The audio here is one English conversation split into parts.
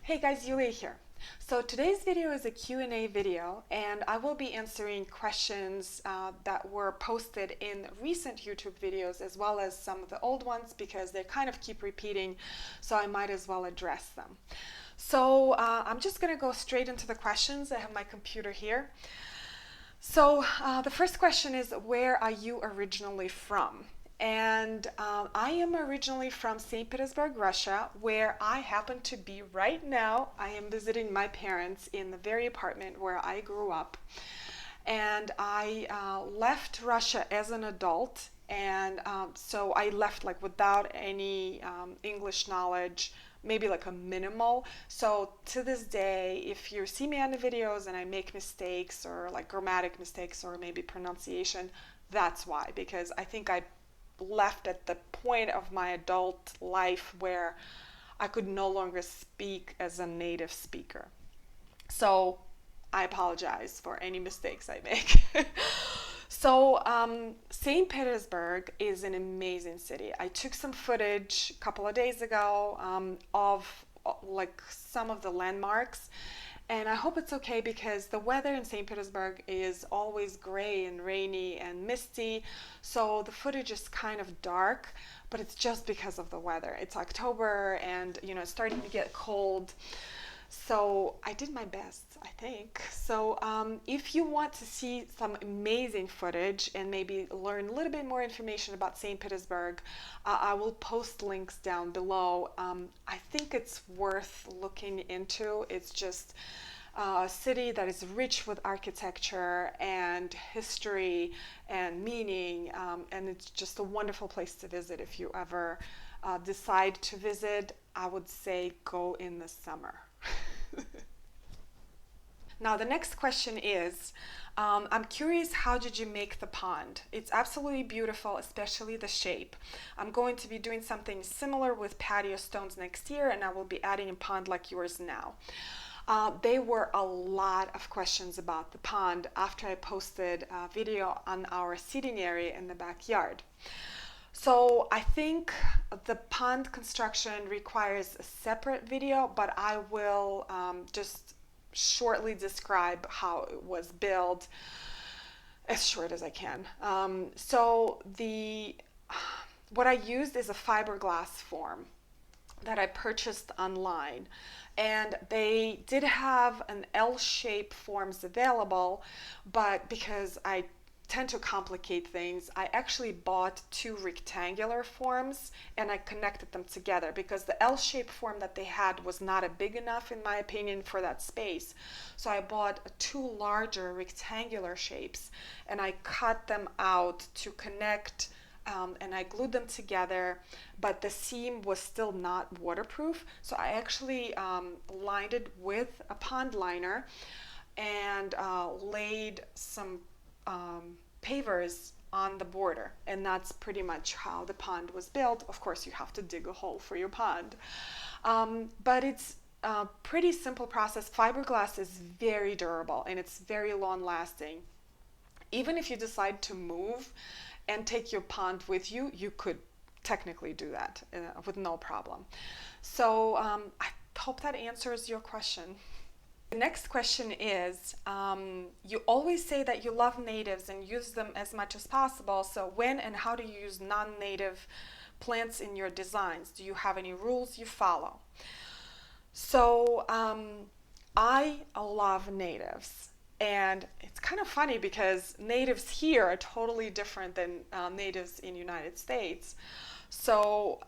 Hey guys, Yulia here. So today's video is a Q&A video and I will be answering questions that were posted in recent YouTube videos as well as some of the old ones because they kind of keep repeating, so I might as well address them. So I'm just going to go straight into the questions. I have my computer here. So the first question is, where are you originally from? And I am originally from St. Petersburg, Russia, where I happen to be right now. I am visiting my parents in the very apartment where I grew up. And I left Russia as an adult. And so I left like without any English knowledge, maybe like a minimal. So to this day, if you see me on the videos and I make mistakes or like grammatic mistakes or maybe pronunciation, that's why, because I think I left at the point of my adult life where I could no longer speak as a native speaker. So I apologize for any mistakes I make. So St. Petersburg is an amazing city. I took some footage a couple of days ago of like some of the landmarks, and I hope it's okay because the weather in St. Petersburg is always gray and rainy and misty, so the footage is kind of dark, but it's just because of the weather. It's October and it's starting to get cold. So I did my best, I think. So if you want to see some amazing footage and maybe learn a little bit more information about St. Petersburg, I will post links down below. I think it's worth looking into. It's just a city that is rich with architecture and history and meaning, and it's just a wonderful place to visit. If you ever decide to visit, I would say go in the summer. Now the next question is, I'm curious, how did you make the pond? It's absolutely beautiful, especially the shape. I'm going to be doing something similar with patio stones next year, and I will be adding a pond like yours now. There were a lot of questions about the pond after I posted a video on our seating area in the backyard. So I think the pond construction requires a separate video, but I will just shortly describe how it was built as short as I can. So what I used is a fiberglass form that I purchased online, and they did have an L-shaped forms available, but because I tend to complicate things, I actually bought two rectangular forms and I connected them together because the L-shaped form that they had was not a big enough, in my opinion, for that space. So I bought two larger rectangular shapes and I cut them out to connect, and I glued them together, but the seam was still not waterproof. So I actually lined it with a pond liner and laid some pavers on the border, and that's pretty much how the pond was built. Of course, you have to dig a hole for your pond, but it's a pretty simple process. Fiberglass is very durable and it's very long lasting. Even if you decide to move and take your pond with you, you could technically do that with no problem. So I hope that answers your question. The next question is, you always say that you love natives and use them as much as possible. So when and how do you use non-native plants in your designs? Do you have any rules you follow? So I love natives. And it's kind of funny because natives here are totally different than natives in the United States. So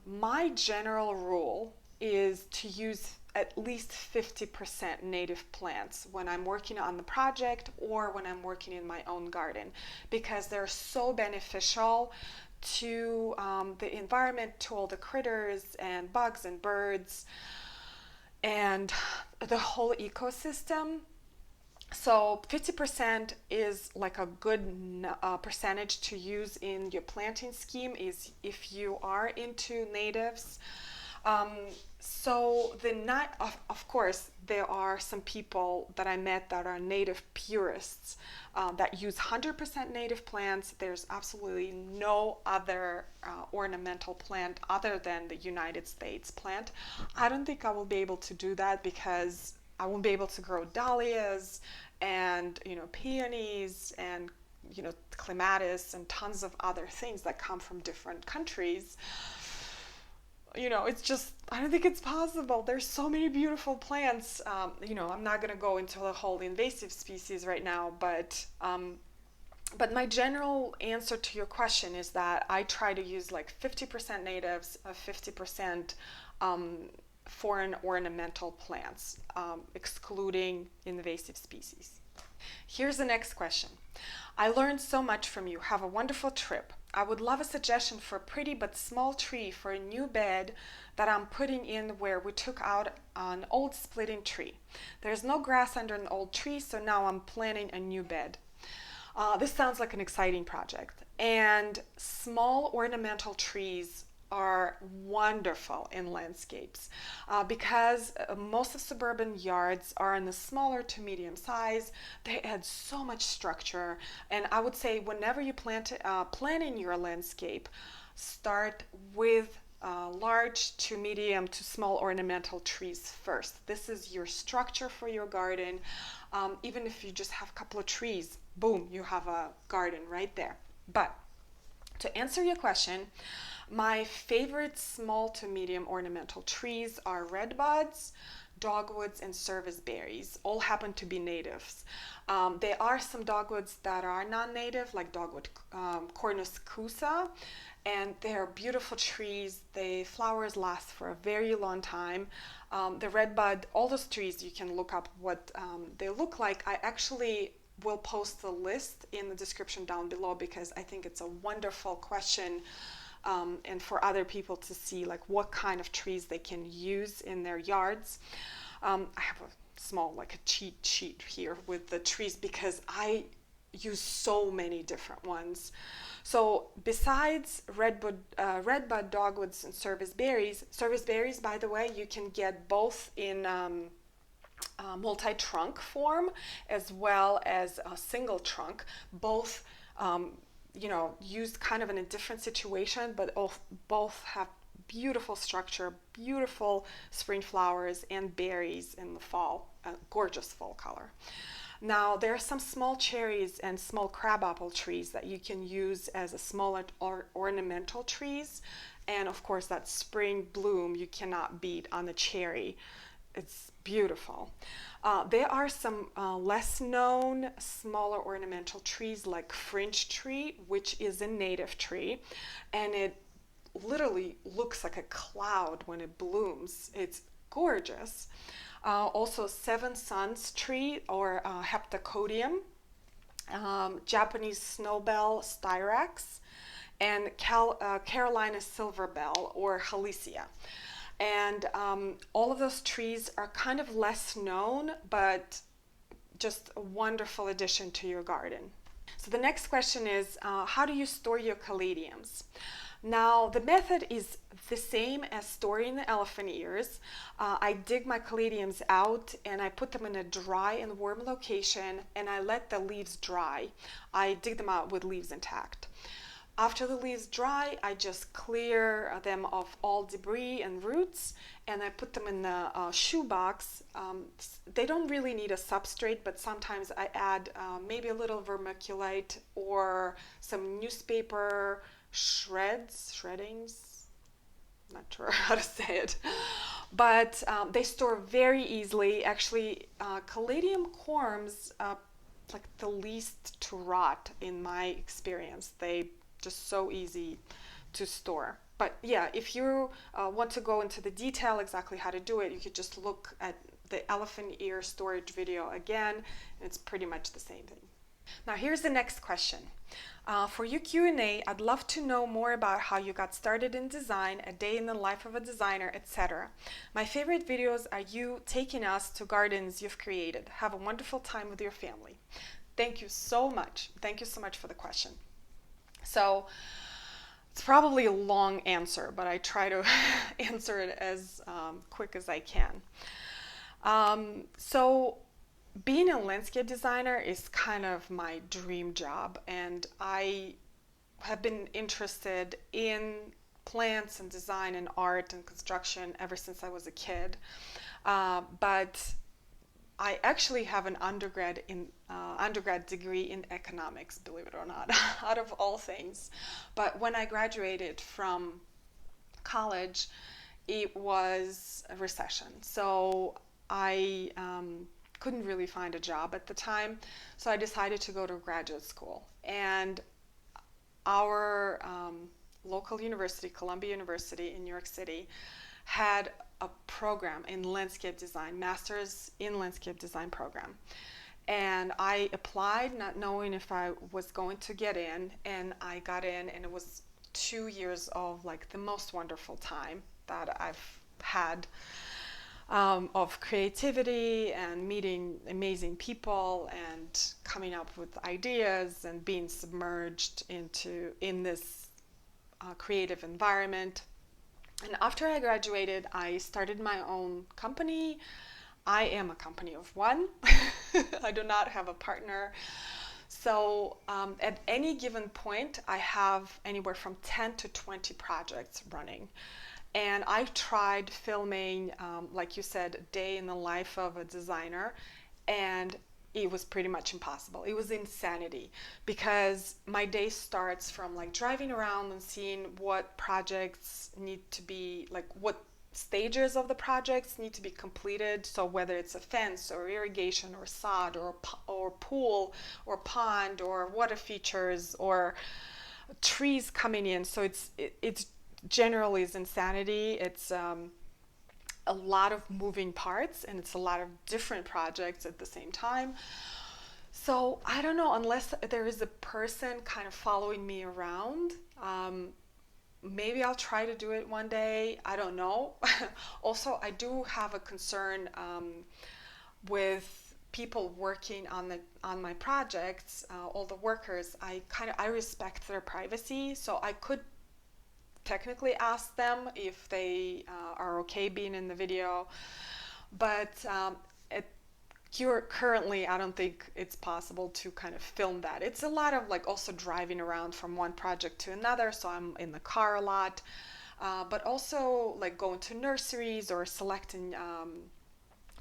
my general rule is to use at least 50% native plants when I'm working on the project or when I'm working in my own garden, because they're so beneficial to the environment, to all the critters and bugs and birds and the whole ecosystem. So 50% is like a good percentage to use in your planting scheme is if you are into natives. Um, so of course, there are some people that I met that are native purists that use 100% native plants. There's absolutely no other ornamental plant other than the United States plant. I don't think I will be able to do that because I won't be able to grow dahlias and peonies and clematis and tons of other things that come from different countries. It's just, I don't think it's possible. There's so many beautiful plants. I'm not going to go into the whole invasive species right now, but my general answer to your question is that I try to use like 50% natives, 50% foreign ornamental plants, excluding invasive species. Here's the next question. I learned so much from you. Have a wonderful trip. I would love a suggestion for a pretty but small tree for a new bed that I'm putting in where we took out an old splitting tree. There's no grass under an old tree, so now I'm planning a new bed. This sounds like an exciting project. And small ornamental trees are wonderful in landscapes because most of suburban yards are in the smaller to medium size. They add so much structure, and I would say whenever you planning your landscape, start with large to medium to small ornamental trees first. This is your structure for your garden. Even if you just have a couple of trees, boom, you have a garden right there. But to answer your question, my favorite small to medium ornamental trees are redbuds, dogwoods, and serviceberries. All happen to be natives. There are some dogwoods that are non-native, like dogwood cornuscusa, and they're beautiful trees. The flowers last for a very long time. The redbud, all those trees, you can look up what they look like. I actually will post the list in the description down below because I think it's a wonderful question. And for other people to see like what kind of trees they can use in their yards. I have a small like a cheat sheet here with the trees because I use so many different ones. So besides redbud, dogwoods, and serviceberries, by the way, you can get both in multi-trunk form as well as a single trunk. Both used kind of in a different situation, but both have beautiful structure, beautiful spring flowers and berries in the fall, gorgeous fall color. Now there are some small cherries and small crabapple trees that you can use as a smaller ornamental trees, and of course that spring bloom you cannot beat on the cherry. It's beautiful. There are some less known smaller ornamental trees like Fringetree, which is a native tree, and it literally looks like a cloud when it blooms. It's gorgeous. Also Seven Suns tree or Heptacodium, Japanese snowbell Styrax, and Carolina silverbell or Halesia. And all of those trees are kind of less known, but just a wonderful addition to your garden. So the next question is, how do you store your caladiums? Now, the method is the same as storing the elephant ears. I dig my caladiums out and I put them in a dry and warm location, and I let the leaves dry. I dig them out with leaves intact. After the leaves dry, I just clear them of all debris and roots, and I put them in the shoebox. They don't really need a substrate, but sometimes I add maybe a little vermiculite or some newspaper shreddings. Not sure how to say it, but they store very easily. Actually, caladium corms like the least to rot in my experience. They just so easy to store. But yeah, if you want to go into the detail exactly how to do it, you could just look at the elephant ear storage video again, and it's pretty much the same thing. Now here's the next question. For your Q&A, I'd love to know more about how you got started in design, a day in the life of a designer, etc. My favorite videos are you taking us to gardens you've created. Have a wonderful time with your family. Thank you so much. Thank you so much for the question. So It's probably a long answer, but I try to answer it as quick as I can. So being a landscape designer is kind of my dream job, and I have been interested in plants and design and art and construction ever since I was a kid. But I actually have an undergrad degree in economics, believe it or not, out of all things. But when I graduated from college, it was a recession. So I couldn't really find a job at the time. So I decided to go to graduate school. And our local university, Columbia University in New York City, had a program in landscape design, master's in landscape design program. And I applied not knowing if I was going to get in, and I got in, and it was 2 years of like the most wonderful time that I've had, of creativity and meeting amazing people and coming up with ideas and being submerged in this creative environment. And after I graduated, I started my own company. I am a company of one. I do not have a partner. So at any given point, I have anywhere from 10 to 20 projects running. And I've tried filming, like you said, a day in the life of a designer, and it was pretty much impossible. It was insanity, because my day starts from like driving around and seeing what projects need to be, like what stages of the projects need to be completed. So whether it's a fence or irrigation or sod or pool or pond or water features or trees coming in. So it's generally is insanity. It's a lot of moving parts, and it's a lot of different projects at the same time. So I don't know, unless there is a person kind of following me around. Maybe I'll try to do it one day. I don't know. Also, I do have a concern with people working on my projects, all the workers. I respect their privacy, so I could technically ask them if they are okay being in the video, but currently I don't think it's possible to kind of film that. It's a lot of like also driving around from one project to another, so I'm in the car a lot, but also like going to nurseries or selecting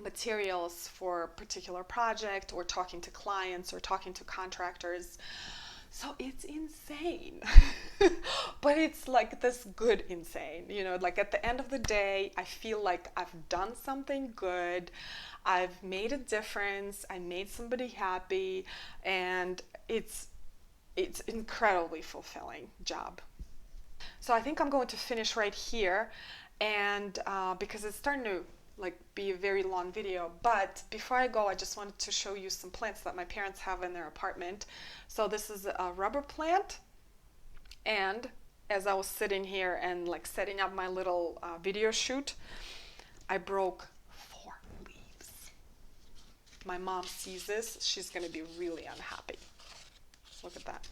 materials for a particular project, or talking to clients or talking to contractors. So it's insane, but it's like this good insane, like at the end of the day, I feel like I've done something good. I've made a difference. I made somebody happy, and it's incredibly fulfilling job. So I think I'm going to finish right here, and because it's starting to like be a very long video. But before I go, I just wanted to show you some plants that my parents have in their apartment. So this is a rubber plant, and as I was sitting here and like setting up my little video shoot, I broke 4 leaves. My mom sees this, she's gonna be really unhappy. Look at that.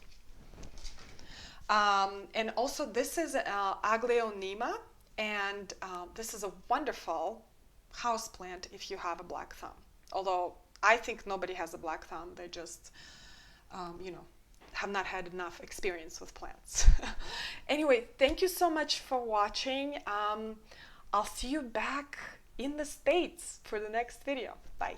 And also this is Aglaonema, and this is a wonderful house plant if you have a black thumb. Although I think nobody has a black thumb, they just, have not had enough experience with plants. Anyway, thank you so much for watching. I'll see you back in the States for the next video. Bye.